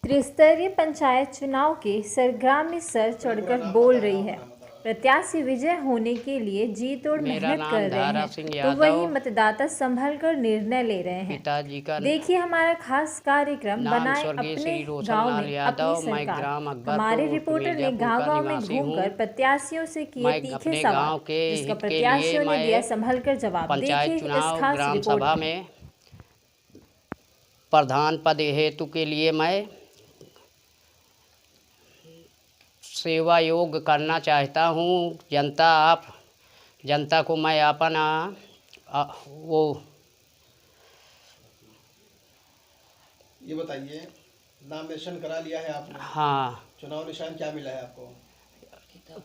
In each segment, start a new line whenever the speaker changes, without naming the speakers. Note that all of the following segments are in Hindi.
त्रिस्तरीय पंचायत चुनाव के सरगर्म में सर चढ़कर बोल रही है। प्रत्याशी विजय होने के लिए जी तोड़ मेहनत कर रहे हैं, तो वही मतदाता संभल कर निर्णय ले रहे हैं। देखिए हमारा खास कार्यक्रम बनाए अपने गांव में अपनी सरकार। हमारे रिपोर्टर ने गांव-गांव में घूमकर प्रत्याशियों से किए तीखे सवाल, जिसका प्रत्याशियों ने दिया संभल कर जवाब। देखिए इस खास रिपोर्ट में।
प्रधान पद हेतु के लिए मैं सेवा योग करना चाहता हूँ। जनता को मैं अपना वो
ये बताइए, नामिनेशन करा लिया है आपने?
हाँ।
चुनाव निशान क्या मिला है आपको?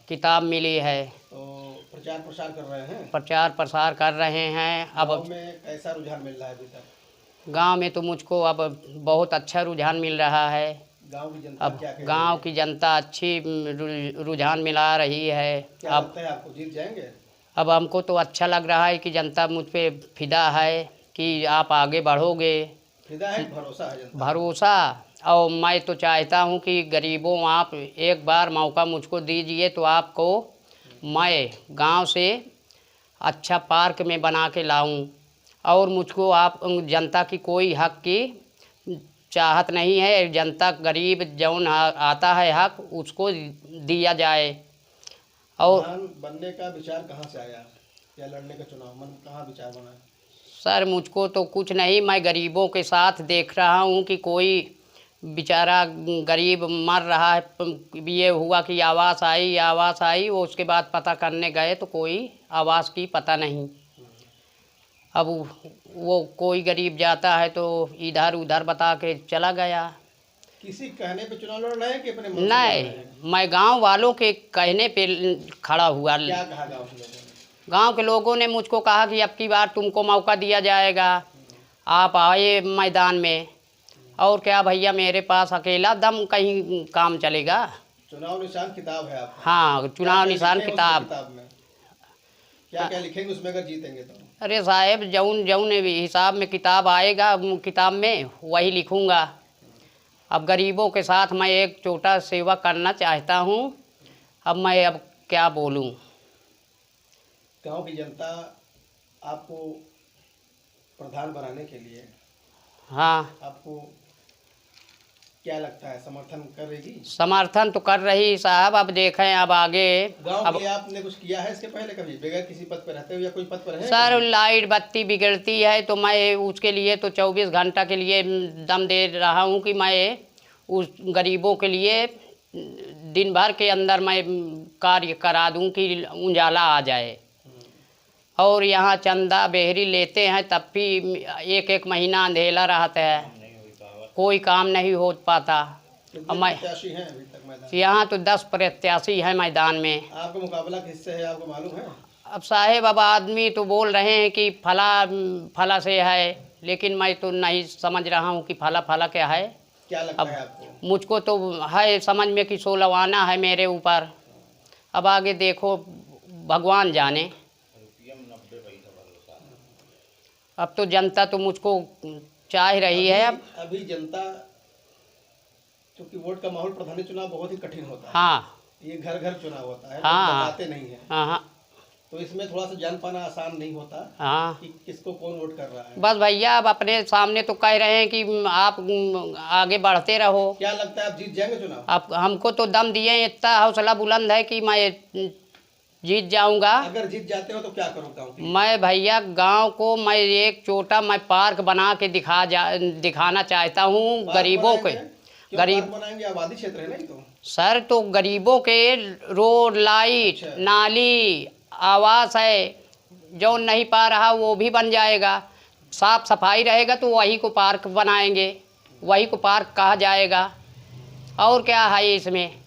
किताब मिली है।
तो प्रचार प्रसार कर रहे हैं?
प्रचार प्रसार कर रहे हैं। अब
गाँव में कैसा रुझान मिल रहा है अभी तक?
गांव में तो मुझको अब बहुत अच्छा रुझान मिल रहा है।
गांव की जनता
अब
क्या कह रही है?
गांव की जनता अच्छी रुझान मिला रही है।
क्या लगता है आपको जीत जाएंगे?
अब हमको तो अच्छा लग रहा है कि जनता मुझ पे फिदा है कि आप आगे बढ़ोगे।
फिदा है, भरोसा है जनता?
भरोसा। और मैं तो चाहता हूं कि गरीबों, आप एक बार मौका मुझको दीजिए तो आपको मैं गांव से अच्छा पार्क में बना के लाऊं। और मुझको आप जनता की कोई हक की चाहत नहीं है। जनता गरीब जौन आता है हक उसको दिया जाए। और
प्रधान बनने का विचार कहाँ से आया, या लड़ने का चुनाव मन कहाँ विचार बना?
सर मुझको तो कुछ नहीं, मैं गरीबों के साथ देख रहा हूँ कि कोई बेचारा गरीब मर रहा है। ये हुआ कि आवास आई, वो उसके बाद पता करने गए तो कोई आवास की पता नहीं। अब वो कोई गरीब जाता है तो इधर उधर बता के चला गया।
किसी कहने पे चुनाव लड़ रहे हैं कि अपने मन से लड़
नहीं,
रहे हैं?
मैं गांव वालों के कहने पे खड़ा हुआ।
क्या कहा गांव के लोगों ने?
गांव के लोगों ने मुझको कहा कि अब की बार तुमको मौका दिया जाएगा, आप आए मैदान में। और क्या भैया, मेरे पास अकेला दम कहीं काम चलेगा?
चुनाव निशान किताब है आपका?
हाँ, चुनाव निशान किताब
में क्या क्या लिखेंगे उसमें अगर जीतेंगे तो?
अरे साहेब, जौन हिसाब में किताब आएगा किताब में वही लिखूँगा। अब गरीबों के साथ मैं एक छोटा सेवा करना चाहता हूँ। अब मैं क्या बोलूँ?
गांव की जनता आपको प्रधान बनाने के लिए,
हाँ,
आपको क्या लगता है, समर्थन करेगी?
समर्थन तो कर रही साहब। अब देखें अब आगे।
गांव के लिए आपने कुछ किया है इसके पहले कभी, बगैर किसी पद पर रहते हुए, या कोई पद पर है?
सर लाइट बत्ती बिगड़ती है तो मैं उसके लिए तो 24 घंटा के लिए दम दे रहा हूँ कि मैं उस गरीबों के लिए दिन भर के अंदर मैं कार्य करा दूँ कि उजाला आ जाए। और यहाँ चंदा बेहरी लेते हैं तब भी एक महीना अंधेला रहता है, कोई काम नहीं हो पाता।
अब मैं प्रत्याशी हैं अभी तक मैदान?
यहाँ तो 10 प्रत्याशी हैं मैदान में।
आपका मुकाबला किससे है आपको मालूम है?
अब साहेब, अब आदमी तो बोल रहे हैं कि फला से है, लेकिन मैं तो नहीं समझ रहा हूँ कि फला क्या है।
क्या लगता है आपको? मुझको
तो है समझ में कि सोलवाना है मेरे ऊपर। अब आगे देखो, भगवान जाने। अब तो जनता तो मुझको चाह रही है। अब
अभी जनता, क्योंकि वोट का माहौल प्रधानी चुनाव बहुत ही कठिन होता है।
हाँ,
ये घर घर चुनाव होता है,
हाँ,
बताते नहीं है।
हाँ,
तो इसमें थोड़ा सा जान पाना आसान नहीं होता।
हाँ,
कि किसको कौन वोट कर रहा है।
बस भैया, अब अपने सामने तो कह रहे हैं कि आप आगे बढ़ते रहो।
क्या लगता है आप जीत जाएंगे चुनाव?
आप हमको तो दम दिए, इतना हौसला बुलंद है कि मैं जीत जाऊंगा।
अगर जीत जाते हो तो क्या करो गाँव के लिए?
मैं भैया गांव को मैं एक छोटा पार्क बना के दिखाना चाहता हूँ गरीबों के।
गरीब बनाएंगे, आबादी क्षेत्र है नहीं तो?
सर तो गरीबों के रोड, लाइट,
अच्छा।
नाली, आवास है, जो नहीं पा रहा वो भी बन जाएगा। साफ सफाई रहेगा तो वही को पार्क बनाएंगे, वही को पार्क कहा जाएगा। और क्या है इसमें?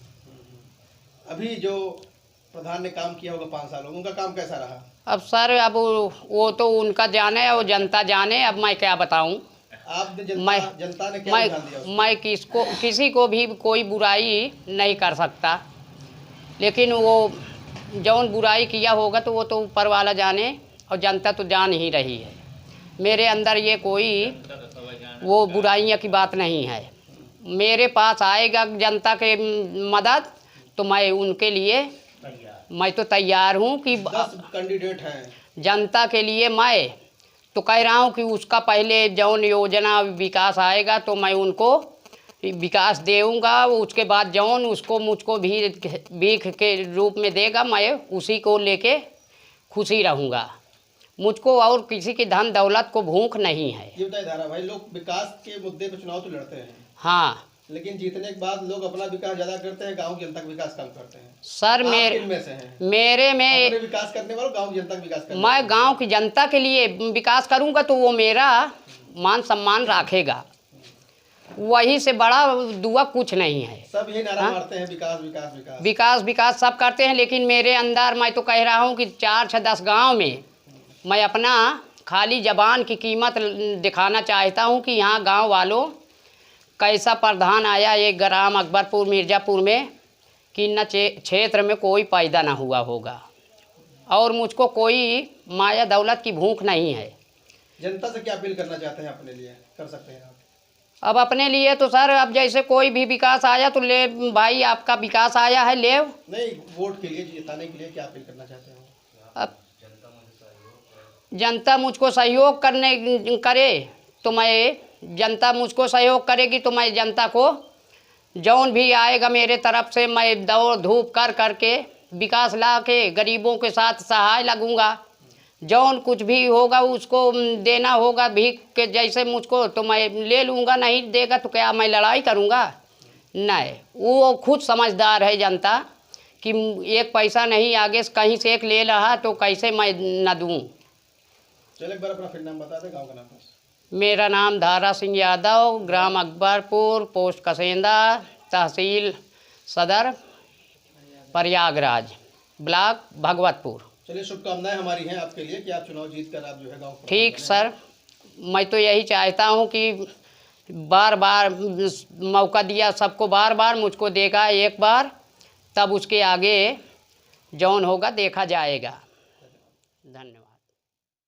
अभी जो प्रधान ने काम किया होगा 5 सालों में, उनका काम कैसा रहा?
अब सर, अब वो तो उनका जाने और जनता जाने। अब मैं क्या बताऊं?
जनता ने क्या ध्यान दिया उसको?
मैं किसी को भी कोई बुराई नहीं कर सकता, लेकिन वो जौन बुराई किया होगा तो वो तो ऊपर वाला जाने, और जनता तो जान ही रही है। मेरे अंदर ये कोई वो बुराइयां की बात नहीं है। मेरे पास आएगा जनता के मदद तो मैं उनके लिए मैं तो तैयार हूँ कि
10 कैंडिडेट हैं
जनता के लिए। मैं तो कह रहा हूँ कि उसका पहले जौन योजना विकास आएगा तो मैं उनको विकास देऊँगा, उसके बाद जौन उसको मुझको भी भीख के रूप में देगा मैं उसी को लेके खुशी रहूँगा। मुझको और किसी की धन दौलत को भूख नहीं है।
ये बताइए धारा भाई, लोग विकास के मुद्दे पर चुनाव तो लड़ते हैं,
हाँ,
लेकिन जीतने के बाद लोग अपना विकास ज्यादा करते हैं, गांव की जनता का विकास कम करते हैं।
सर मेरे में
अपने विकास करने वालों गांव की जनता का विकास करने
मैं गांव की जनता के लिए विकास करूंगा तो वो मेरा मान सम्मान रखेगा, वही से बड़ा दुआ कुछ नहीं है।
सब ये नारा मारते हैं विकास विकास विकास
विकास विकास सब करते हैं, लेकिन मेरे अंदर मैं तो कह रहा हूँ कि 4-6-10 गाँव में मैं अपना खाली जबान की कीमत दिखाना चाहता हूँ कि यहाँ गांव वालों कैसा प्रधान आया एक ग्राम अकबरपुर मिर्ज़ापुर में कि न क्षेत्र में कोई पैदा ना हुआ होगा, और मुझको कोई माया दौलत की भूख नहीं है।
जनता से क्या अपील करना चाहते हैं अपने लिए, कर सकते हैं आप?
अब अपने लिए तो सर अब जैसे कोई भी विकास आया तो ले भाई, आपका विकास आया है ले।
नहीं, वोट के लिए जिताने के लिए क्या अपील करना चाहते हैं?
अब जनता मुझको सहयोग करे तो मैं, जनता मुझको सहयोग करेगी तो मैं जनता को जौन भी आएगा मेरे तरफ से मैं दौड़ धूप कर करके विकास ला के गरीबों के साथ सहाय लगूंगा। जौन कुछ भी होगा उसको देना होगा भीख के जैसे मुझको तो मैं ले लूँगा, नहीं देगा तो क्या मैं लड़ाई करूँगा? नहीं, वो खुद समझदार है जनता कि एक पैसा नहीं आगे कहीं से एक ले रहा तो कैसे मैं न दूँ।
चलो एक बार अपना फिर नाम बता दें, गाँव का नाम।
मेरा नाम धारा सिंह यादव, ग्राम अकबरपुर, पोस्ट कसेंदा, तहसील सदर प्रयागराज, ब्लॉक भगवतपुर।
चलिए, शुभकामनाएं हमारी हैं आपके लिए कि आप चुनाव जीत कर आप जो है गाँव।
ठीक सर, मैं तो यही चाहता हूँ कि बार बार मौका दिया सबको, बार बार मुझको देगा एक बार, तब उसके आगे जौन होगा देखा जाएगा। धन्यवाद।